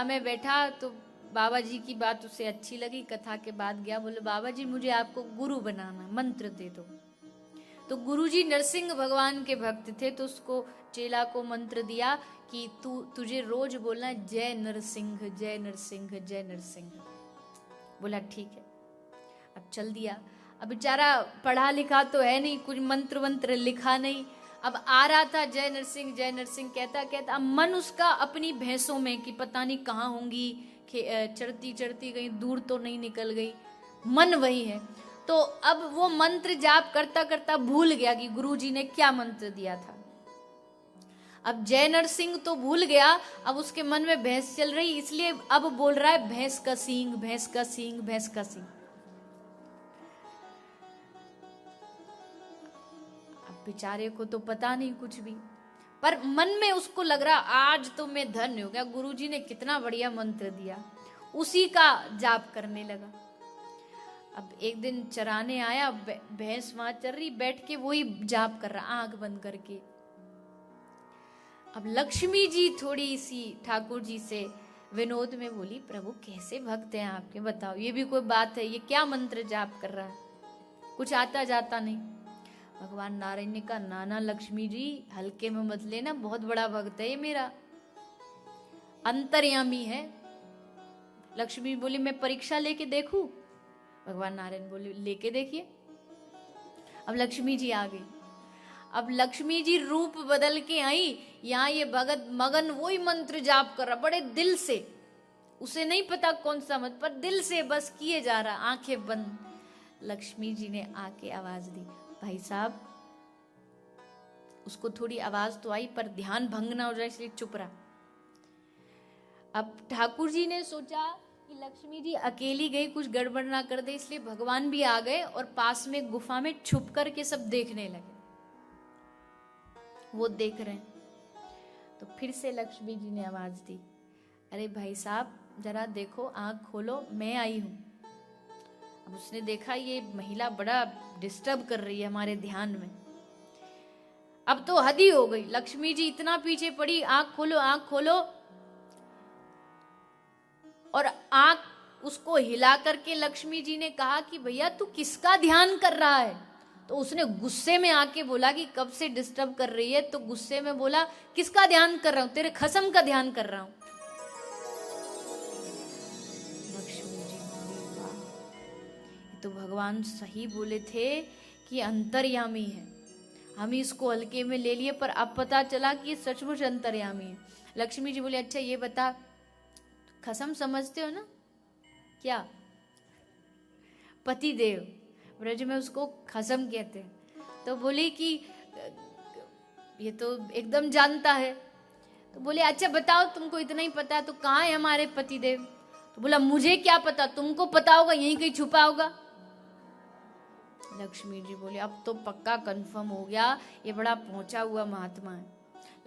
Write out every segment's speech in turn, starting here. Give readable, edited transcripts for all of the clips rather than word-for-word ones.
सभा में बैठा तो बाबा जी की बात उसे अच्छी लगी। कथा के बाद गया, बोले बाबा जी मुझे आपको गुरु बनाना, मंत्र दे दो। तो गुरुजी नरसिंह भगवान के भक्त थे, तो उसको चेला को मंत्र दिया कि तुझे रोज बोलना जय नरसिंह जय नरसिंह जय नरसिंह। बोला ठीक है, अब चल दिया। अब बेचारा पढ़ा लिखा तो है नहीं, कुछ मंत्र वंत्र लिखा नहीं। अब आ रहा था जय नरसिंह कहता कहता, अब मन उसका अपनी भैंसों में कि पता नहीं कहाँ होंगी, चढ़ती चढ़ती कहीं दूर तो नहीं निकल गई, मन वही है। तो अब वो मंत्र जाप करता करता भूल गया कि गुरुजी ने क्या मंत्र दिया था। अब जय नरसिंह तो भूल गया, अब उसके मन में भैंस चल रही, इसलिए अब बोल रहा है भैंस का सींग भैंस का सींग भैंस का सींग। अब बेचारे को तो पता नहीं कुछ भी, पर मन में उसको लग रहा आज तो मैं धन्य हो गया, गुरुजी ने कितना बढ़िया मंत्र दिया, उसी का जाप करने लगा। अब एक दिन चराने आया, भैंस वहां चल रही, बैठ के वही जाप कर रहा आंख बंद करके। अब लक्ष्मी जी थोड़ी सी ठाकुर जी से विनोद में बोली, प्रभु कैसे भक्त हैं आपके, बताओ ये भी कोई बात है, ये क्या मंत्र जाप कर रहा है, कुछ आता जाता नहीं। भगवान नारायण ने कहा नाना लक्ष्मी जी हल्के में मत लेना, बहुत बड़ा भक्त है ये मेरा, अंतर्यामी है। लक्ष्मी बोली मैं परीक्षा लेके देखूं? भगवान नारायण बोले लेके देखिए। अब लक्ष्मी जी आ गई। अब लक्ष्मी जी रूप बदल के आई, यहाँ ये भगत मगन वही मंत्र जाप कर रहा बड़े दिल से, उसे नहीं पता कौन सा मत, पर दिल से बस किए जा रहा, आंखें बंद। लक्ष्मी जी ने आके आवाज दी, भाई साहब, उसको थोड़ी आवाज तो आई पर ध्यान भंग ना हो जाए इसलिए चुप रहा। अब ठाकुर जी ने सोचा कि लक्ष्मी जी अकेली गई, कुछ गड़बड़ ना कर दे, इसलिए भगवान भी आ गए और पास में गुफा में छुप करके सब देखने लगे। वो देख रहे हैं तो फिर से लक्ष्मी जी ने आवाज दी, अरे भाई साहब जरा देखो, आंख खोलो, मैं आई हूं। अब उसने देखा ये महिला बड़ा डिस्टर्ब कर रही है हमारे ध्यान में। अब तो हद ही हो गई, लक्ष्मी जी इतना पीछे पड़ी, आंख खोलो आंख खोलो, और आंख उसको हिला करके लक्ष्मी जी ने कहा कि भैया तू किसका ध्यान कर रहा है? तो उसने गुस्से में आके बोला कि कब से डिस्टर्ब कर रही है, तो गुस्से में बोला किसका ध्यान कर रहा हूं? तेरे खसम का ध्यान कर रहा हूं। लक्ष्मी जी बोली वाह, तो भगवान सही बोले थे कि अंतर्यामी है, हम इसको हल्के में ले लिए, पर अब पता चला कि सचमुच अंतर्यामी है। लक्ष्मी जी बोले अच्छा ये बता, खसम समझते हो ना? क्या? पति देव, ब्रज में उसको खसम कहते हैं। तो बोली कि ये तो एकदम जानता है। तो बोले अच्छा बताओ, तुमको इतना ही पता है तो कहाँ है हमारे पति देव? तो बोला मुझे क्या पता, तुमको पता होगा, यहीं कहीं छुपा होगा। लक्ष्मी जी बोले अब तो पक्का कंफर्म हो गया, ये बड़ा पहुंचा हुआ महात्मा है।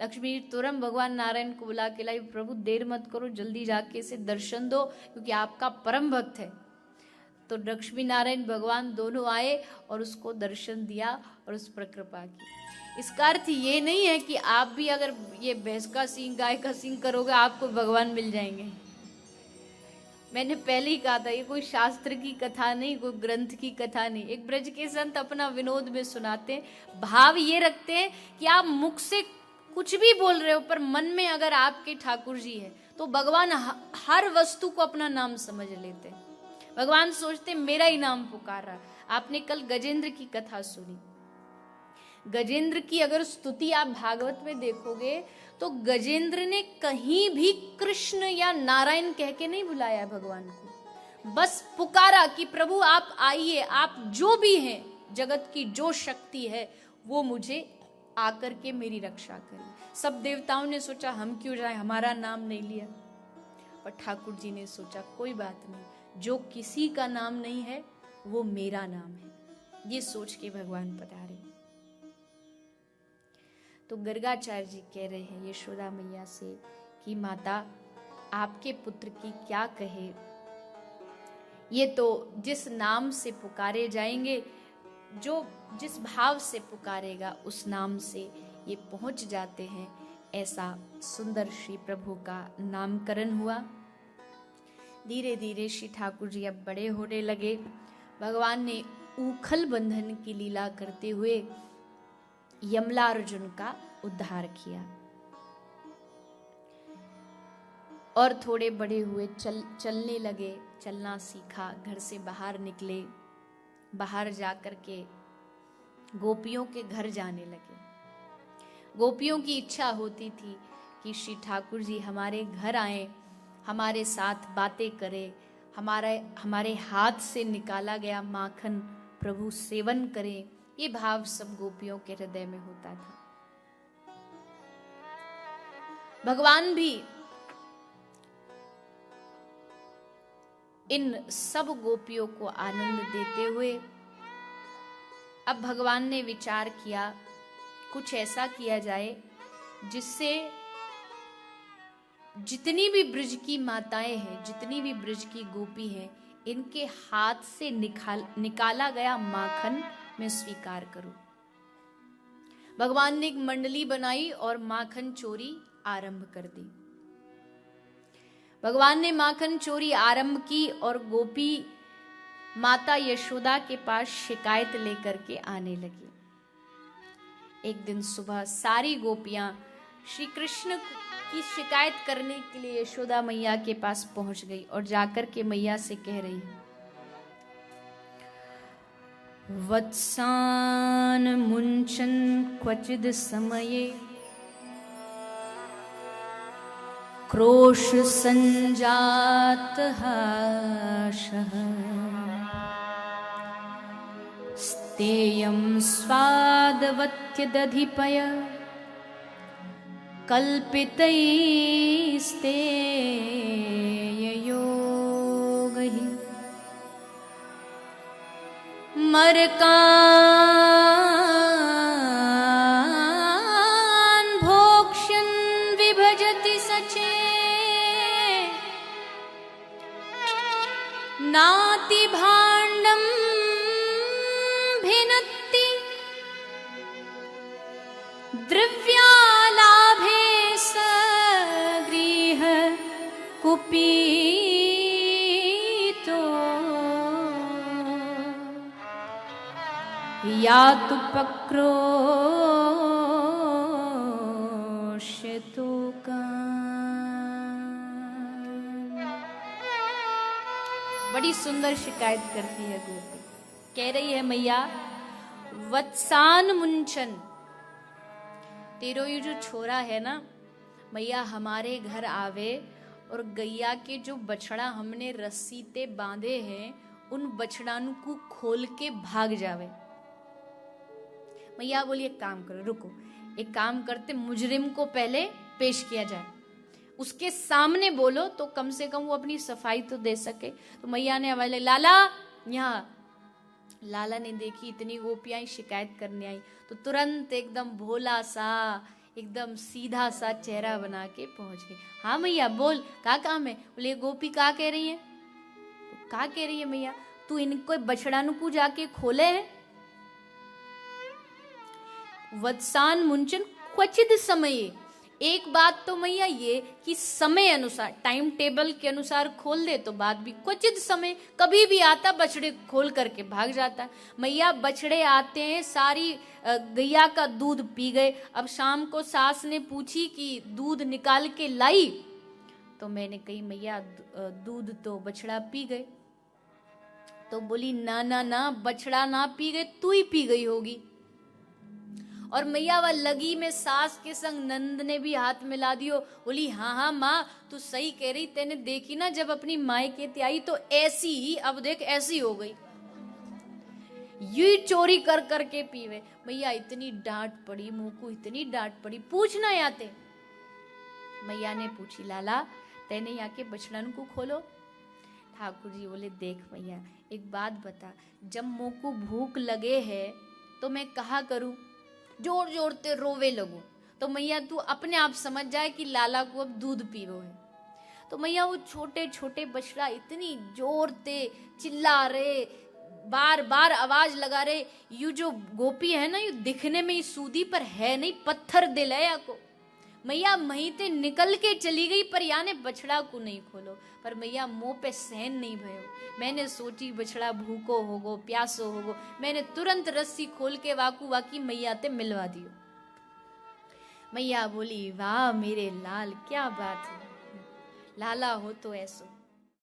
लक्ष्मी जी तुरंत भगवान नारायण को बुला के लाई, प्रभु देर मत करो, जल्दी जाके इसे दर्शन दो क्योंकि आपका परम भक्त है। तो लक्ष्मी नारायण भगवान दोनों आए और उसको दर्शन दिया और उस पर कृपा की। इसका अर्थ ये नहीं है कि आप भी अगर ये भैंस का सींग गाय का सींग करोगे आपको भगवान मिल जाएंगे। मैंने पहले ही कहा था ये कोई शास्त्र की कथा नहीं, कोई ग्रंथ की कथा नहीं। एक ब्रज के संत अपना विनोद में सुनाते हैं, भाव ये रखते हैं कि आप मुख से कुछ भी बोल रहे हो पर मन में अगर आपके ठाकुर जी है तो भगवान हर वस्तु को अपना नाम समझ लेते हैं। भगवान सोचते मेरा ही नाम पुकार रहा। आपने कल गजेंद्र की कथा सुनी, गजेंद्र की अगर स्तुति आप भागवत में देखोगे तो गजेंद्र ने कहीं भी कृष्ण या नारायण कह के नहीं बुलाया भगवान को, बस पुकारा कि प्रभु आप आइए, आप जो भी हैं, जगत की जो शक्ति है वो मुझे आकर के मेरी रक्षा करें। सब देवताओं ने सोचा हम क्यों जाए, हमारा नाम नहीं लिया, पर ठाकुर जी ने सोचा कोई बात नहीं, जो किसी का नाम नहीं है वो मेरा नाम है। ये सोच के भगवान पधारे। तो गर्गाचार्य जी कह रहे हैं यशोदा मैया से कि माता आपके पुत्र की क्या कहे, ये तो जिस नाम से पुकारे जाएंगे, जो जिस भाव से पुकारेगा उस नाम से ये पहुंच जाते हैं। ऐसा सुंदर श्री प्रभु का नामकरण हुआ धीरे धीरे श्री ठाकुर जी अब बड़े होने लगे। भगवान ने ऊखल बंधन की लीला करते हुए यमलार्जुन का उद्धार किया और थोड़े बड़े हुए चलने लगे, चलना सीखा, घर से बाहर निकले, बाहर जाकर के गोपियों के घर जाने लगे। गोपियों की इच्छा होती थी कि श्री ठाकुर जी हमारे घर आए, हमारे साथ बातें करें, हमारे हाथ से निकाला गया माखन प्रभु सेवन करें। ये भाव सब गोपियों के हृदय में होता था। भगवान भी इन सब गोपियों को आनंद देते हुए अब भगवान ने विचार किया कुछ ऐसा किया जाए जिससे जितनी भी ब्रज की माताएं हैं, जितनी भी ब्रज की गोपी हैं, इनके हाथ से निकाला गया माखन मैं स्वीकार करूं। भगवान ने एक मंडली बनाई और माखन चोरी आरंभ कर दी। भगवान ने माखन चोरी आरंभ की और गोपी माता यशोदा के पास शिकायत लेकर के आने लगी। एक दिन सुबह सारी गोपियां श्री कृष्ण की शिकायत करने के लिए यशोदा मैया के पास पहुंच गई और जाकर के मैया से कह रही, वत्सान मुंचन क्वचिद समये क्रोश संजात हाशः स्तेयं स्वादवत्यदधिपय कल्पितैस्तेययोगैः मरकान् भोक्ष्यन् विभजति सचे नाति भाण्डं भिनत्ति द्रव्यालाभे सगृह कुपीतो यातु पक्रोश्यतो बड़ी सुंदर शिकायत करती है गोपी। कह रही है मैया, वत्सान मुंचन, तेरो ये जो छोरा है ना मैया, हमारे घर आवे और गैया के जो बछड़ा हमने रस्सी ते बांधे हैं उन बछड़ानु को खोल के भाग जावे। मैया बोली एक काम करो, रुको, एक काम करते, मुजरिम को पहले पेश किया जाए, उसके सामने बोलो तो कम से कम वो अपनी सफाई तो दे सके। तो मैया ने हवाले, लाला यहाँ। लाला ने देखी इतनी गोपियां शिकायत करने आई तो तुरंत एकदम भोला सा, एकदम सीधा सा चेहरा बना के पहुंच गई। हाँ मैया बोल, क्या काम है? बोले गोपी क्या कह रही है? तो क्या कह रही है मैया? तू इनको बछड़ानु को जाके खोले है? वत्सान मुंचन क्वचित समय, एक बात तो मैया ये कि समय अनुसार, टाइम टेबल के अनुसार खोल दे तो बात भी, क्वचित समय कभी भी आता बछड़े खोल करके भाग जाता है। मैया बछड़े आते हैं, सारी गैया का दूध पी गए। अब शाम को सास ने पूछी कि दूध निकाल के लाई, तो मैंने कही मैया दूध तो बछड़ा पी गए। तो बोली ना ना ना, बछड़ा ना पी गए, तू ही पी गई होगी। और मैया वह लगी में सास के संग नंद ने भी हाथ मिला दियो। बोली हाँ हाँ माँ तू सही कह रही, तेने देखी ना जब अपनी माई के आई तो ऐसी ही, अब देख ऐसी हो गई, यू चोरी कर करके पीवे। मैया इतनी डांट पड़ी, मुंह को इतनी डांट पड़ी, पूछना आते। मैया ने पूछी, लाला तेने यहाँ के बछड़न को खोलो? ठाकुर जी बोले, देख मैया एक बात बता, जब मुंह को भूख लगे है तो मैं कहा करूं, जोर जोर ते रोवे लगूं, तो मैया तू अपने आप समझ जाए कि लाला को अब दूध पीवो है। तो मैया वो छोटे छोटे बछड़ा इतनी जोर ते चिल्ला रहे, बार बार आवाज लगा रहे। यू जो गोपी है ना, यू दिखने में ही सूदी पर है नहीं, पत्थर दिल है या को। मैया मही ते निकल के चली गई पर याने बछड़ा को नहीं खोलो। पर मैया मुंह पे सहन नहीं भयो। मैंने सोची बछड़ा भूखो होगो प्यासो होगो, मैंने तुरंत रस्सी खोल के वाकू वाकी मैया ते मिलवा दियो। मैया बोली वाह मेरे लाल क्या बात है, लाला हो तो ऐसो।